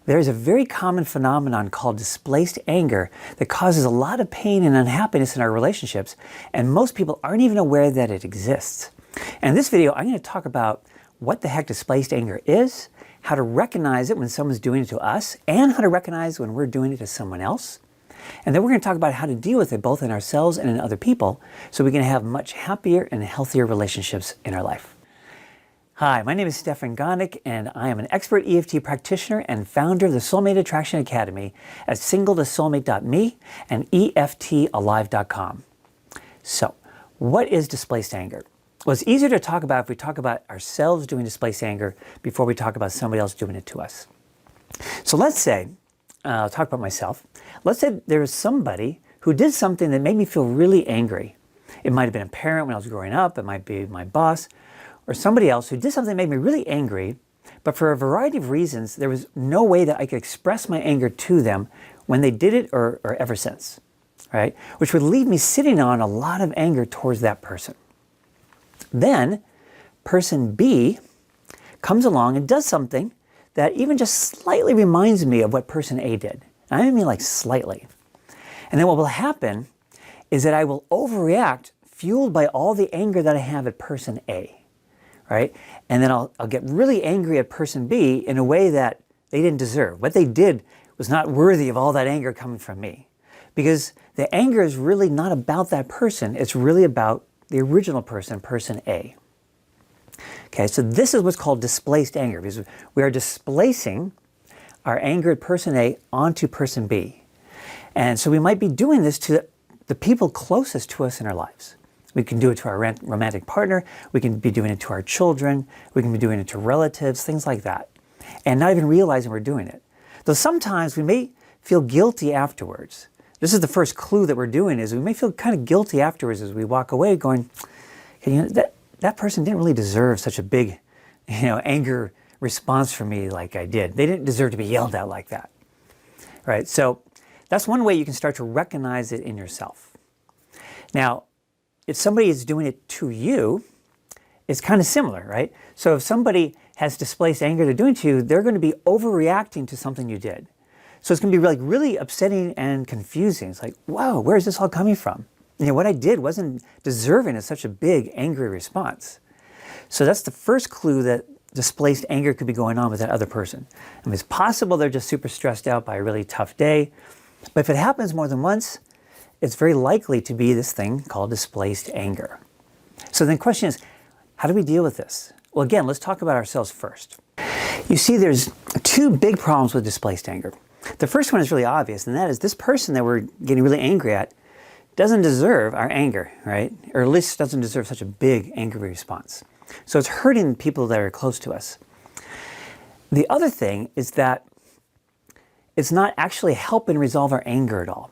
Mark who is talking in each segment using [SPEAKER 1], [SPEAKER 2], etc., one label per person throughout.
[SPEAKER 1] There is a very common phenomenon called displaced anger that causes a lot of pain and unhappiness in our relationships, and most people aren't even aware that it exists. And in this video, I'm going to talk about what the heck displaced anger is, how to recognize it when someone's doing it to us, and how to recognize when we're doing it to someone else. And then we're going to talk about how to deal with it both in ourselves and in other people so we can have much happier and healthier relationships in our life. Hi, my name is Stefan Gonick, and I am an expert EFT practitioner and founder of the Soulmate Attraction Academy at singletosoulmate.me and EFTalive.com. So, what is displaced anger? Well, it's easier to talk about if we talk about ourselves doing displaced anger before we talk about somebody else doing it to us. So let's say, I'll talk about myself. Let's say there was somebody who did something that made me feel really angry. It might have been a parent when I was growing up, it might be my boss, or somebody else who did something that made me really angry, but for a variety of reasons, there was no way that I could express my anger to them when they did it or ever since, right? Which would leave me sitting on a lot of anger towards that person. Then, person B comes along and does something that even just slightly reminds me of what person A did. And I mean like slightly. And then what will happen is that I will overreact, fueled by all the anger that I have at person A. Right? And then I'll get really angry at person B in a way that they didn't deserve. What they did was not worthy of all that anger coming from me. Because the anger is really not about that person, it's really about the original person, person A. Okay, so this is what's called displaced anger, because we are displacing our anger at person A onto person B. And so we might be doing this to the people closest to us in our lives. We can do it to our romantic partner, we can be doing it to our children, we can be doing it to relatives, things like that. And not even realizing we're doing it. Though sometimes we may feel guilty afterwards. This is the first clue that we're doing, is we may feel kind of guilty afterwards as we walk away going, hey, you know, that person didn't really deserve such a big, anger response from me like I did. They didn't deserve to be yelled at like that. Right? So that's one way you can start to recognize it in yourself. Now, if somebody is doing it to you, it's kind of similar, right? So if somebody has displaced anger they're doing to you, they're going to be overreacting to something you did. So it's going to be like really upsetting and confusing. It's like, wow, where is this all coming from? What I did wasn't deserving of such a big angry response. So that's the first clue that displaced anger could be going on with that other person. I mean, it's possible they're just super stressed out by a really tough day. But if it happens more than once, it's very likely to be this thing called displaced anger. So then the question is, how do we deal with this? Well, again, let's talk about ourselves first. You see, there's two big problems with displaced anger. The first one is really obvious, and that is this person that we're getting really angry at doesn't deserve our anger, right? Or at least doesn't deserve such a big angry response. So it's hurting people that are close to us. The other thing is that it's not actually helping resolve our anger at all.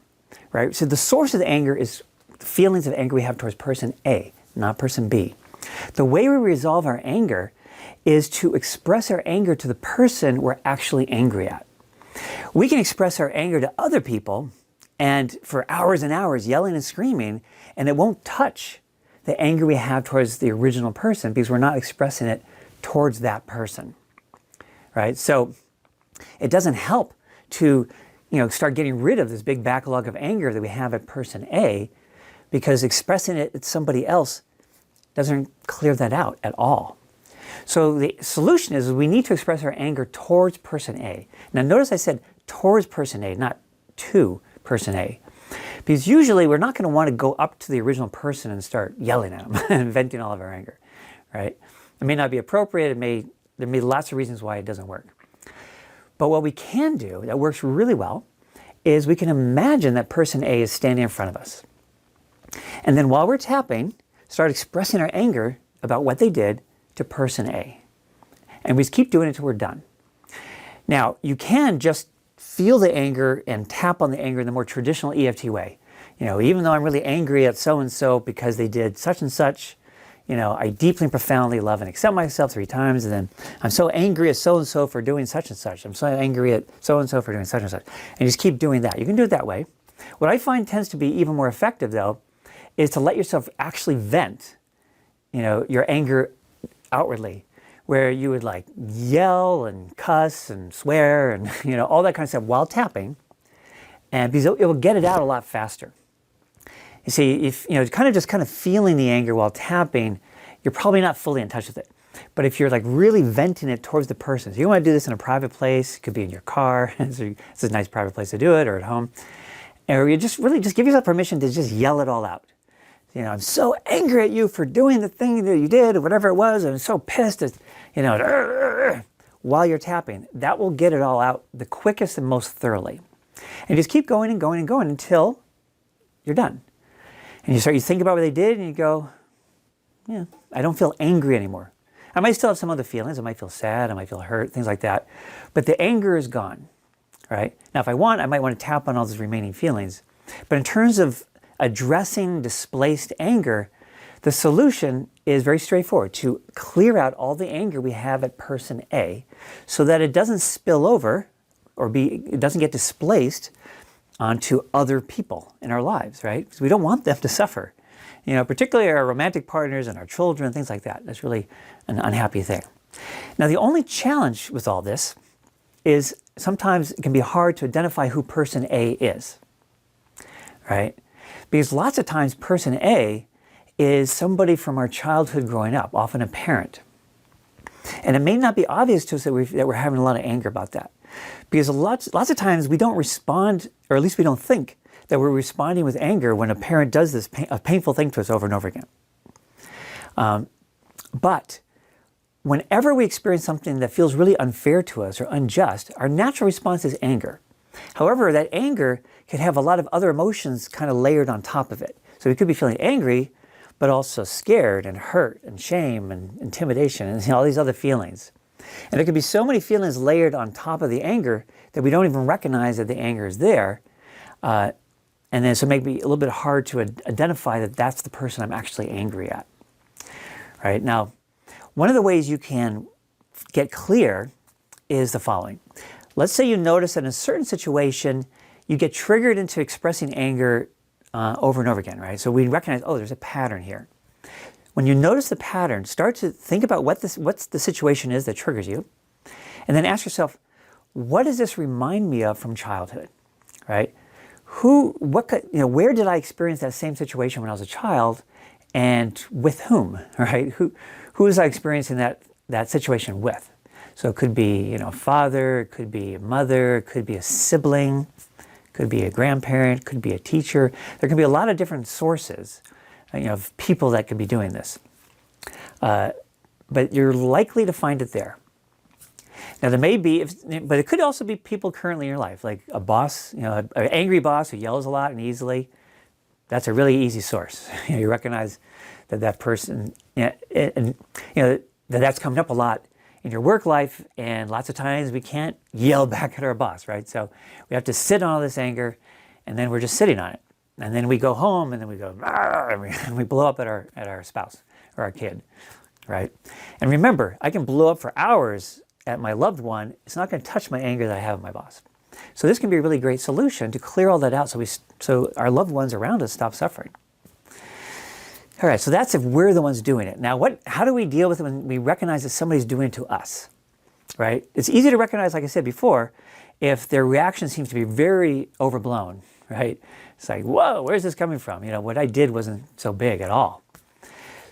[SPEAKER 1] Right? So the source of the anger is the feelings of anger we have towards person A, not person B. The way we resolve our anger is to express our anger to the person we're actually angry at. We can express our anger to other people and for hours and hours yelling and screaming, and it won't touch the anger we have towards the original person because we're not expressing it towards that person. Right? So it doesn't help to start getting rid of this big backlog of anger that we have at person A, because expressing it at somebody else doesn't clear that out at all. So the solution is we need to express our anger towards person A. Now notice I said towards person A, not to person A. Because usually we're not going to want to go up to the original person and start yelling at them and venting all of our anger. Right? It may not be appropriate, there may be lots of reasons why it doesn't work. But what we can do that works really well is we can imagine that person A is standing in front of us. And then while we're tapping, start expressing our anger about what they did to person A. And we just keep doing it until we're done. Now, you can just feel the anger and tap on the anger in the more traditional EFT way. Even though I'm really angry at so-and-so because they did such and such, I deeply and profoundly love and accept myself 3 times, and then I'm so angry at so-and-so for doing such and such. I'm so angry at so-and-so for doing such and such. And just keep doing that. You can do it that way. What I find tends to be even more effective, though, is to let yourself actually vent, your anger outwardly, where you would like yell and cuss and swear and all that kind of stuff while tapping, and because it will get it out a lot faster. You see, if kind of feeling the anger while tapping, you're probably not fully in touch with it. But if you're like really venting it towards the person, so you want to do this in a private place, it could be in your car, so it's a nice private place to do it, or at home, or you just give yourself permission to just yell it all out. I'm so angry at you for doing the thing that you did, or whatever it was, and I'm so pissed at, while you're tapping. That will get it all out the quickest and most thoroughly. And just keep going and going and going until you're done. And you think about what they did, and you go, yeah, I don't feel angry anymore. I might still have some other feelings. I might feel sad. I might feel hurt, things like that. But the anger is gone, right? Now, if I want, I might want to tap on all those remaining feelings. But in terms of addressing displaced anger, the solution is very straightforward: to clear out all the anger we have at person A so that it doesn't spill over or it doesn't get displaced onto other people in our lives, right? Because we don't want them to suffer. Particularly our romantic partners and our children, things like that. That's really an unhappy thing. Now, the only challenge with all this is sometimes it can be hard to identify who person A is, right? Because lots of times person A is somebody from our childhood growing up, often a parent. And it may not be obvious to us that we're having a lot of anger about that. Because lots of times we don't respond, or at least we don't think that we're responding with anger when a parent does this a painful thing to us over and over again. But whenever we experience something that feels really unfair to us or unjust, our natural response is anger. However, that anger can have a lot of other emotions kind of layered on top of it. So we could be feeling angry, but also scared and hurt and shame and intimidation and all these other feelings. And there could be so many feelings layered on top of the anger that we don't even recognize that the anger is there. And then so it may be a little bit hard to identify that that's the person I'm actually angry at. Right? Now, one of the ways you can get clear is the following. Let's say you notice that in a certain situation, you get triggered into expressing anger over and over again, right? So we recognize, oh, there's a pattern here. When you notice the pattern, start to think about what the situation is that triggers you, and then ask yourself, what does this remind me of from childhood, right? Where did I experience that same situation when I was a child, and with whom, right? Who was I experiencing that situation with? So it could be, a father, it could be a mother, it could be a sibling, it could be a grandparent, it could be a teacher. There can be a lot of different sources, of people that could be doing this. But you're likely to find it there. Now there may be, but it could also be people currently in your life, like a boss, an angry boss who yells a lot and easily. That's a really easy source. You recognize that person, that's coming up a lot in your work life, and lots of times we can't yell back at our boss, right? So we have to sit on all this anger, and then we're just sitting on it. And then we go home, and then we go, and we blow up at our spouse or our kid, right? And remember, I can blow up for hours at my loved one. It's not going to touch my anger that I have with my boss. So this can be a really great solution to clear all that out so our loved ones around us stop suffering. All right, so that's if we're the ones doing it. Now, how do we deal with it when we recognize that somebody's doing it to us, right? It's easy to recognize, like I said before, if their reaction seems to be very overblown, right? It's like, whoa, where's this coming from? What I did wasn't so big at all.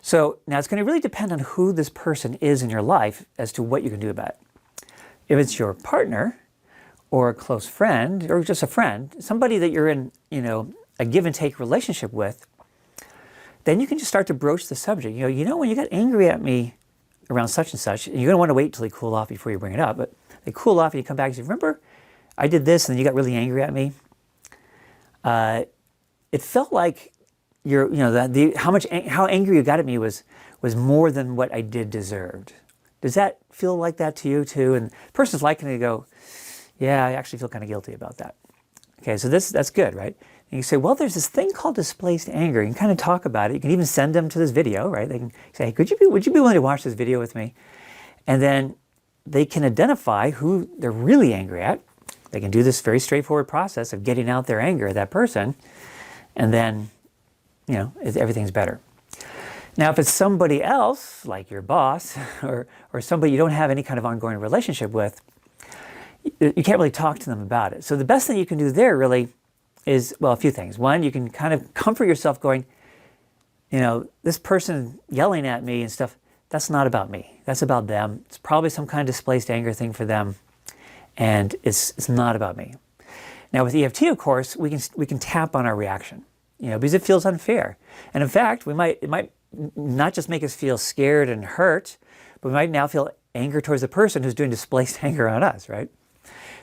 [SPEAKER 1] So now it's going to really depend on who this person is in your life as to what you can do about it. If it's your partner or a close friend or just a friend, somebody that you're in, a give and take relationship with, then you can just start to broach the subject. When you got angry at me around such and such, you're going to want to wait till they cool off before you bring it up, but they cool off and you come back and say, remember, I did this and then you got really angry at me. It felt like how angry you got at me was more than what I did deserved. Does that feel like that to you too? And the person's likely to go, yeah, I actually feel kind of guilty about that. Okay, so that's good, right? And you say, well, there's this thing called displaced anger. You can kind of talk about it. You can even send them to this video, right? They can say, would you be willing to watch this video with me? And then they can identify who they're really angry at. They can do this very straightforward process of getting out their anger at that person. And then, everything's better. Now, if it's somebody else, like your boss, or somebody you don't have any kind of ongoing relationship with, you can't really talk to them about it. So the best thing you can do there really is, well, a few things. One, you can kind of comfort yourself going, this person yelling at me and stuff, that's not about me. That's about them. It's probably some kind of displaced anger thing for them, and it's not about me. Now with EFT, of course, we can tap on our reaction, because it feels unfair. And in fact, it might not just make us feel scared and hurt, but we might now feel anger towards the person who's doing displaced anger on us, right?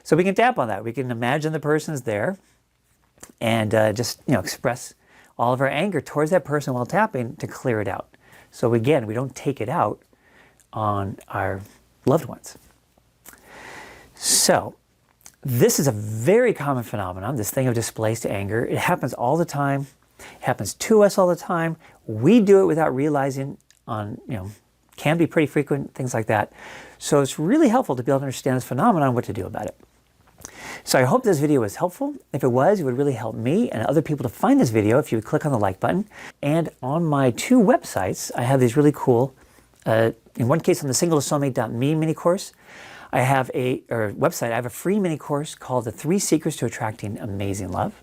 [SPEAKER 1] So we can tap on that. We can imagine the person's there and just express all of our anger towards that person while tapping to clear it out. So again, we don't take it out on our loved ones. So this is a very common phenomenon, this thing of displaced anger. It happens all the time. It happens to us all the time. We do it without realizing can be pretty frequent, things like that. So it's really helpful to be able to understand this phenomenon and what to do about it. So I hope this video was helpful. If it was, it would really help me and other people to find this video if you would click on the like button. And on my 2 websites, I have these really cool, in one case on the singletosoulmate.me mini course, I have a free mini course called The 3 Secrets to Attracting Amazing Love.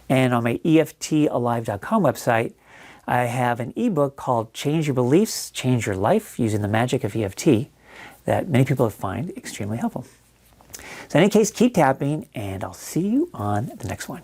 [SPEAKER 1] And on my EFTalive.com website, I have an ebook called Change Your Beliefs, Change Your Life, using the magic of EFT that many people find extremely helpful. So in any case, keep tapping, and I'll see you on the next one.